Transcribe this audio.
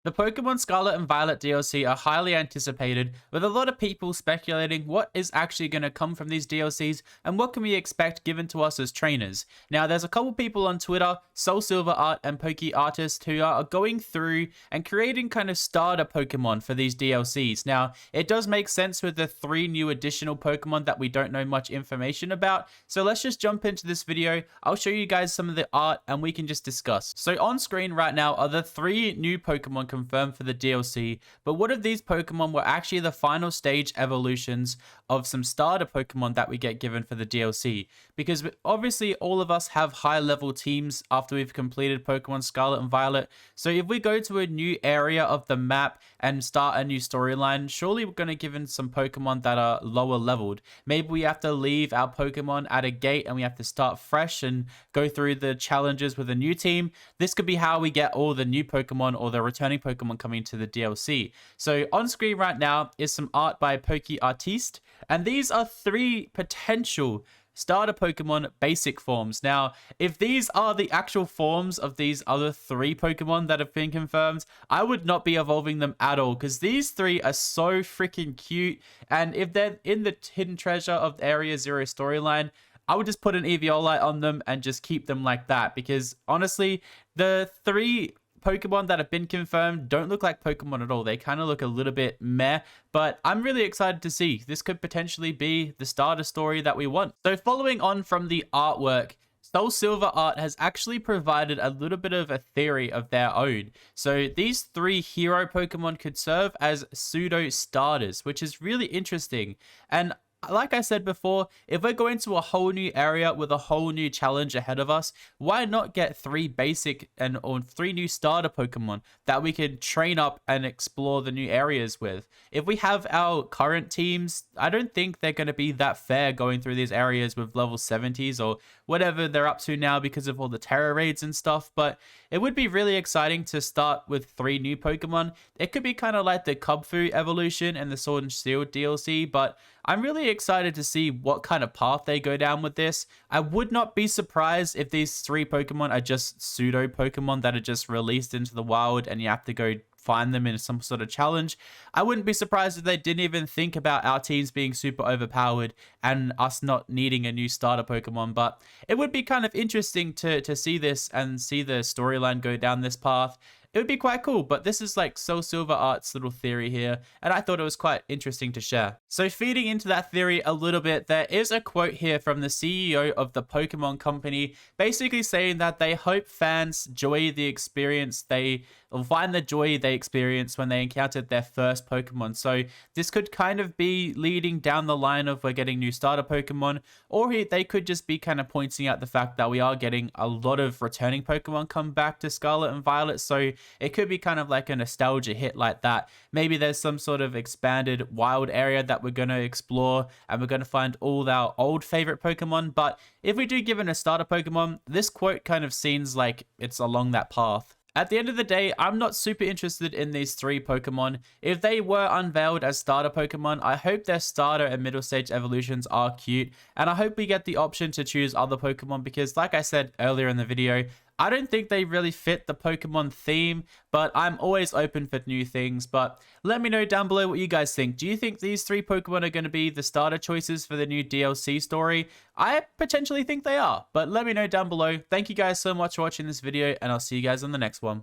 The Pokemon Scarlet and Violet DLC are highly anticipated, with a lot of people speculating what is actually going to come from these DLCs and what can we expect given to us as trainers. Now, there's a couple people on Twitter, Soul Silver Art and Poke Artist, who are going through and creating kind of starter Pokemon for these DLCs. Now, it does make sense with the 3 new additional Pokemon that we don't know much information about, so let's just jump into this video. I'll show you guys some of the art and we can just discuss. So on screen right now are the 3 new Pokemon confirmed for the DLC, but what if these Pokemon were actually the final stage evolutions of some starter Pokemon that we get given for the DLC? Because obviously all of us have high level teams after we've completed Pokemon Scarlet and Violet, so if we go to a new area of the map and start a new storyline, surely we're going to give in some Pokemon that are lower leveled. Maybe we have to leave our Pokemon at a gate and we have to start fresh and go through the challenges with a new team. This could be how we get all the new Pokemon or the returning Pokemon coming to the DLC. So on screen right now is some art by Poke Artiste, and these are 3 potential starter Pokemon basic forms. Now, if these are the actual forms of these other 3 Pokemon that have been confirmed, I would not be evolving them at all, because these 3 are so freaking cute, and if they're in the Hidden Treasure of Area Zero storyline, I would just put an Eviolite on them and just keep them like that, because honestly, the 3 Pokemon that have been confirmed don't look like Pokemon at all. They kind of look a little bit meh, but I'm really excited to see. This could potentially be the starter story that we want. So following on from the artwork, Soul Silver Art has actually provided a little bit of a theory of their own. So these 3 hero Pokemon could serve as pseudo starters, which is really interesting. And like I said before, if we're going to a whole new area with a whole new challenge ahead of us, why not get 3 basic or 3 new starter Pokemon that we can train up and explore the new areas with? If we have our current teams, I don't think they're going to be that fair going through these areas with level 70s or whatever they're up to now because of all the terror raids and stuff, but it would be really exciting to start with 3 new Pokemon. It could be kind of like the Kubfu evolution and the Sword and Shield DLC, but I'm really excited to see what kind of path they go down with this. I would not be surprised if these 3 Pokemon are just pseudo Pokemon that are just released into the wild and you have to go find them in some sort of challenge. I wouldn't be surprised if they didn't even think about our teams being super overpowered and us not needing a new starter Pokemon, but it would be kind of interesting to see this and see the storyline go down this path. It would be quite cool, but this is like Soul Silver Art's little theory here, and I thought it was quite interesting to share. So feeding into that theory a little bit, there is a quote here from the CEO of the Pokemon company, basically saying that they hope fans enjoy the experience or find the joy they experienced when they encountered their first Pokemon. So this could kind of be leading down the line of we're getting new starter Pokemon, or they could just be kind of pointing out the fact that we are getting a lot of returning Pokemon come back to Scarlet and Violet. So it could be kind of like a nostalgia hit like that. Maybe there's some sort of expanded wild area that we're going to explore and we're going to find all our old favorite Pokemon. But if we do give it a starter Pokemon, this quote kind of seems like it's along that path. At the end of the day, I'm not super interested in these 3 Pokemon. If they were unveiled as starter Pokemon, I hope their starter and middle stage evolutions are cute, and I hope we get the option to choose other Pokemon because, like I said earlier in the video, I don't think they really fit the Pokemon theme, but I'm always open for new things. But let me know down below what you guys think. Do you think these 3 Pokemon are going to be the starter choices for the new DLC story? I potentially think they are, but let me know down below. Thank you guys so much for watching this video, and I'll see you guys on the next one.